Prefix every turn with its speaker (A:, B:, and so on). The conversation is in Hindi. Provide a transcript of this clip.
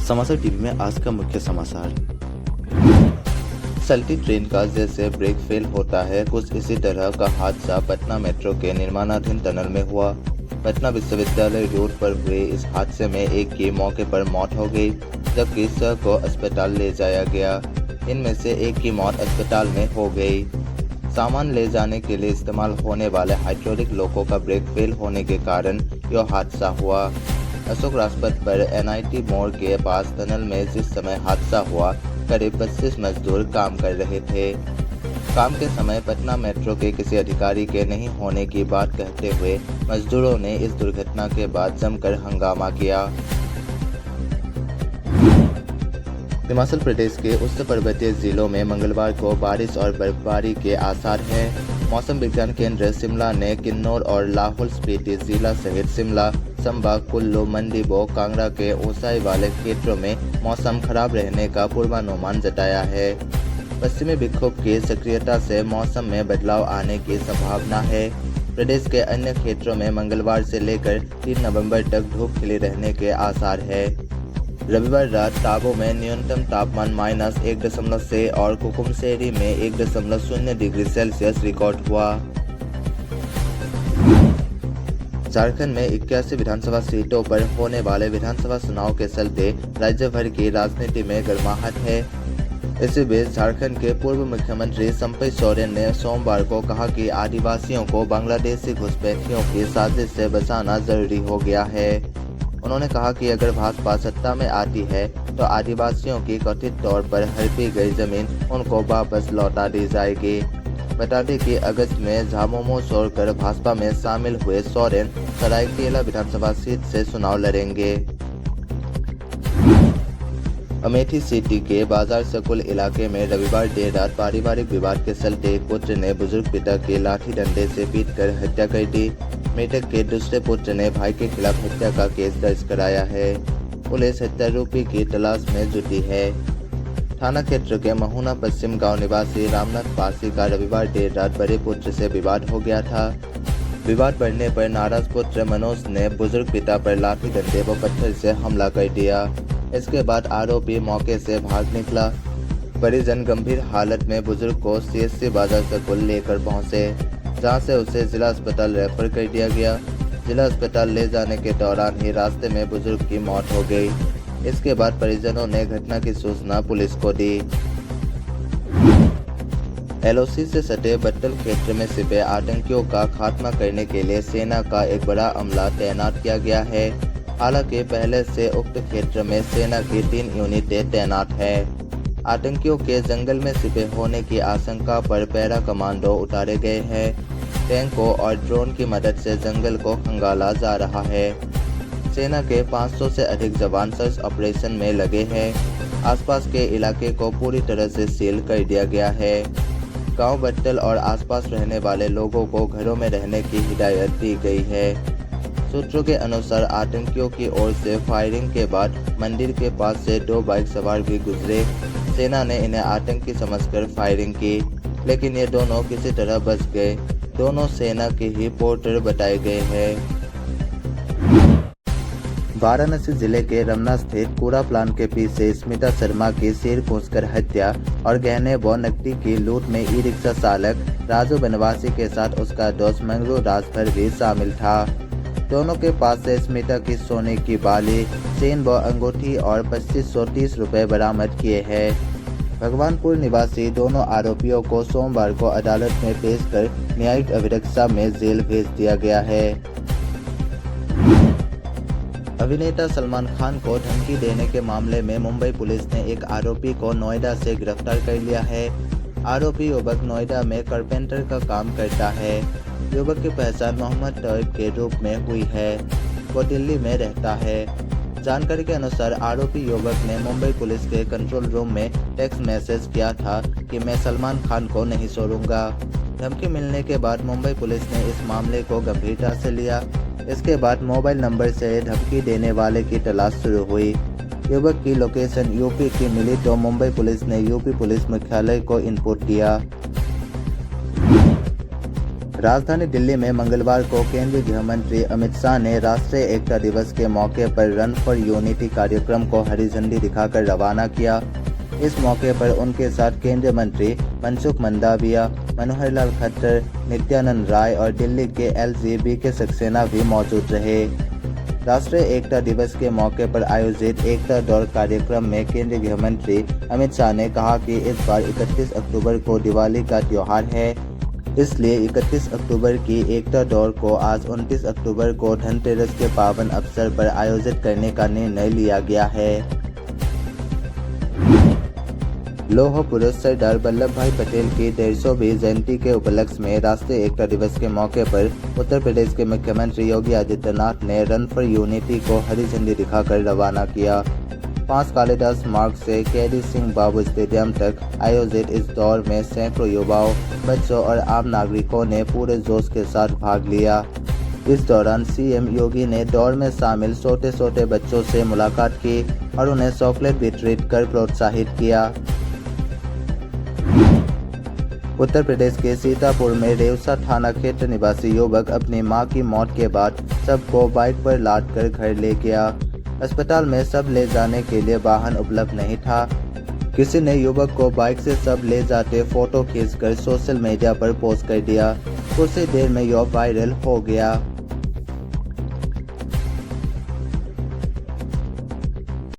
A: समाचार टीवी में आज का मुख्य समाचार। चलती ट्रेन का जैसे ब्रेक फेल होता है, कुछ इसी तरह का हादसा पटना मेट्रो के निर्माणाधीन टनल में हुआ। पटना विश्वविद्यालय रोड पर हुए इस हादसे में एक की मौके पर मौत हो गई, जबकि 6 को अस्पताल ले जाया गया। इनमें से एक की मौत अस्पताल में हो गई। सामान ले जाने के लिए इस्तेमाल होने वाले हाइड्रोलिक लोको का ब्रेक फेल होने के कारण यह हादसा हुआ। अशोक राजपथ पर NIT मोड़ के पास टनल में जिस समय हादसा हुआ, करीब 25 मजदूर काम कर रहे थे। काम के समय पटना मेट्रो के किसी अधिकारी के नहीं होने की बात कहते हुए मजदूरों ने इस दुर्घटना के बाद जमकर हंगामा किया। हिमाचल प्रदेश के उच्च पर्वतीय जिलों में मंगलवार को बारिश और बर्फबारी के आसार हैं। मौसम विज्ञान केंद्र शिमला ने किन्नौर और लाहौल स्पीति जिला सहित शिमला, चंबा, कुल्लू, मंडीबो, कांगड़ा के ऊंचाई वाले क्षेत्रों में मौसम खराब रहने का पूर्वानुमान जताया है। पश्चिमी विक्षोभ की सक्रियता से मौसम में बदलाव आने की संभावना है। प्रदेश के अन्य क्षेत्रों में मंगलवार से लेकर 3 नवंबर तक धूप खिली रहने के आसार है। रविवार रात टाबू में न्यूनतम तापमान -1.6 और कुकुमसेरी में 1.0 डिग्री सेल्सियस रिकॉर्ड हुआ। झारखंड में 81 विधानसभा सीटों पर होने वाले विधानसभा चुनाव के चलते राज्य भर की राजनीति में गर्माहट है। इसी बीच झारखंड के पूर्व मुख्यमंत्री संपई सोरेन ने सोमवार को कहा कि आदिवासियों को बांग्लादेशी घुसपैठियों की साजिश से बचाना जरूरी हो गया है। उन्होंने कहा कि अगर भाजपा सत्ता में आती है तो आदिवासियों की कथित तौर पर हड़पी गई जमीन उनको वापस लौटा दी जाएगी। बता दें कि अगस्त में झामुमो छोड़कर भाजपा में शामिल हुए सोरेन सरायकेला विधानसभा सीट से चुनाव लड़ेंगे। अमेठी सिटी के बाजार सर्कुल इलाके में रविवार देर रात पारिवारिक विवाद के चलते एक पुत्र ने बुजुर्ग पिता की लाठी डंडे से पीटकर हत्या कर दी। मृतक के दूसरे पुत्र ने भाई के खिलाफ हत्या का केस दर्ज कराया है। पुलिस हत्यारोपी की तलाश में जुटी है। थाना क्षेत्र के महुना पश्चिम गांव निवासी रामनाथ पासी का रविवार देर रात बड़े पुत्र से विवाद हो गया था। विवाद बढ़ने पर नाराज पुत्र मनोज ने बुजुर्ग पिता पर लाठी डंडे व पत्थर से हमला कर दिया। इसके बाद आरोपी मौके से भाग निकला। परिजन गंभीर हालत में बुजुर्ग को CSC बाजार सर्कुल लेकर पहुंचे, जहां से उसे जिला अस्पताल रेफर कर दिया गया। जिला अस्पताल ले जाने के दौरान ही रास्ते में बुजुर्ग की मौत हो गई। इसके बाद परिजनों ने घटना की सूचना पुलिस को दी। LOC से सटे बट्टल क्षेत्र में छिपे आतंकियों का खात्मा करने के लिए सेना का एक बड़ा अमला तैनात किया गया है। हालांकि पहले से उक्त क्षेत्र में सेना की 3 यूनिटें तैनात है। आतंकियों के जंगल में छिपे होने की आशंका पर पैरा कमांडो उतारे गए हैं। टैंकों और ड्रोन की मदद से जंगल को खंगाला जा रहा है। सेना के 500 से अधिक जवान सर्च ऑपरेशन में लगे हैं। आसपास के इलाके को पूरी तरह से सील कर दिया गया है। गांव बट्टल और आसपास रहने वाले लोगों को घरों में रहने की हिदायत दी गई है। सूत्रों के अनुसार आतंकियों की ओर से फायरिंग के बाद मंदिर के पास से 2 बाइक सवार भी गुजरे। सेना ने इन्हें आतंकी समझकर फायरिंग की, लेकिन ये दोनों किसी तरह बच गए। दोनों सेना के ही पोर्टर बताए गए हैं। वाराणसी जिले के रमना स्थित कूड़ा प्लांट के पीछे स्मिता शर्मा की सिर कूचकर हत्या और गहने व नकदी की लूट में ई-रिक्शा चालक राजू बनवासी के साथ उसका दोस्त मंगरू राजभर भी शामिल था। दोनों के पास से स्मिता की सोने की बाली, चेन व अंगूठी और 2530 रुपए बरामद किए हैं। भगवानपुर निवासी दोनों आरोपियों को सोमवार को अदालत में पेश कर न्यायिक अभिरक्षा में जेल भेज दिया गया है। अभिनेता सलमान खान को धमकी देने के मामले में मुंबई पुलिस ने एक आरोपी को नोएडा से गिरफ्तार कर लिया है। आरोपी युवक नोएडा में कारपेंटर का काम करता है। युवक की पहचान मोहम्मद तैयब के रूप में हुई है। वो दिल्ली में रहता है। जानकारी के अनुसार आरोपी युवक ने मुंबई पुलिस के कंट्रोल रूम में टेक्स्ट मैसेज किया था कि मैं सलमान खान को नहीं छोड़ूंगा। धमकी मिलने के बाद मुंबई पुलिस ने इस मामले को गंभीरता से लिया। इसके बाद मोबाइल नंबर से धमकी देने वाले की तलाश शुरू हुई। युवक की लोकेशन यूपी की मिली तो मुंबई पुलिस ने यूपी पुलिस मुख्यालय को इनपुट दिया। राजधानी दिल्ली में मंगलवार को केंद्रीय गृह मंत्री अमित शाह ने राष्ट्रीय एकता दिवस के मौके पर रन फॉर यूनिटी कार्यक्रम को हरी झंडी दिखाकर रवाना किया। इस मौके पर उनके साथ केंद्रीय मंत्री मनसुख मंडाविया, मनोहर लाल खट्टर, नित्यानंद राय और दिल्ली के एलजीबी के सक्सेना भी मौजूद रहे। राष्ट्रीय एकता दिवस के मौके पर आयोजित एकता दौड़ कार्यक्रम में केंद्रीय गृह मंत्री अमित शाह ने कहा कि इस बार 31 अक्टूबर को दिवाली का त्योहार है, इसलिए 31 अक्टूबर की एकता दौड़ को आज 29 अक्टूबर को धनतेरस के पावन अवसर पर आयोजित करने का निर्णय लिया गया है। लौह पुरुष सरदार वल्लभ भाई पटेल की 150वीं जयंती के उपलक्ष्य में राष्ट्रीय एकता दिवस के मौके पर उत्तर प्रदेश के मुख्यमंत्री योगी आदित्यनाथ ने रन फॉर यूनिटी को हरी झंडी दिखाकर रवाना किया। 5 कालिदास मार्ग से केडी सिंह बाबू स्टेडियम तक आयोजित इस दौड़ में सैकड़ों युवाओं, बच्चों और आम नागरिकों ने पूरे जोश के साथ भाग लिया। इस दौरान सीएम योगी ने दौड़ में शामिल छोटे बच्चों से मुलाकात की और उन्हें चॉकलेट वितरित कर प्रोत्साहित किया। उत्तर प्रदेश के सीतापुर में रेवसा थाना क्षेत्र निवासी युवक अपनी मां की मौत के बाद सबको बाइक पर लाद कर घर ले गया। अस्पताल में सब ले जाने के लिए वाहन उपलब्ध नहीं था। किसी ने युवक को बाइक से सब ले जाते फोटो खींचकर सोशल मीडिया पर पोस्ट कर दिया। कुछ ही देर में यह वायरल हो गया।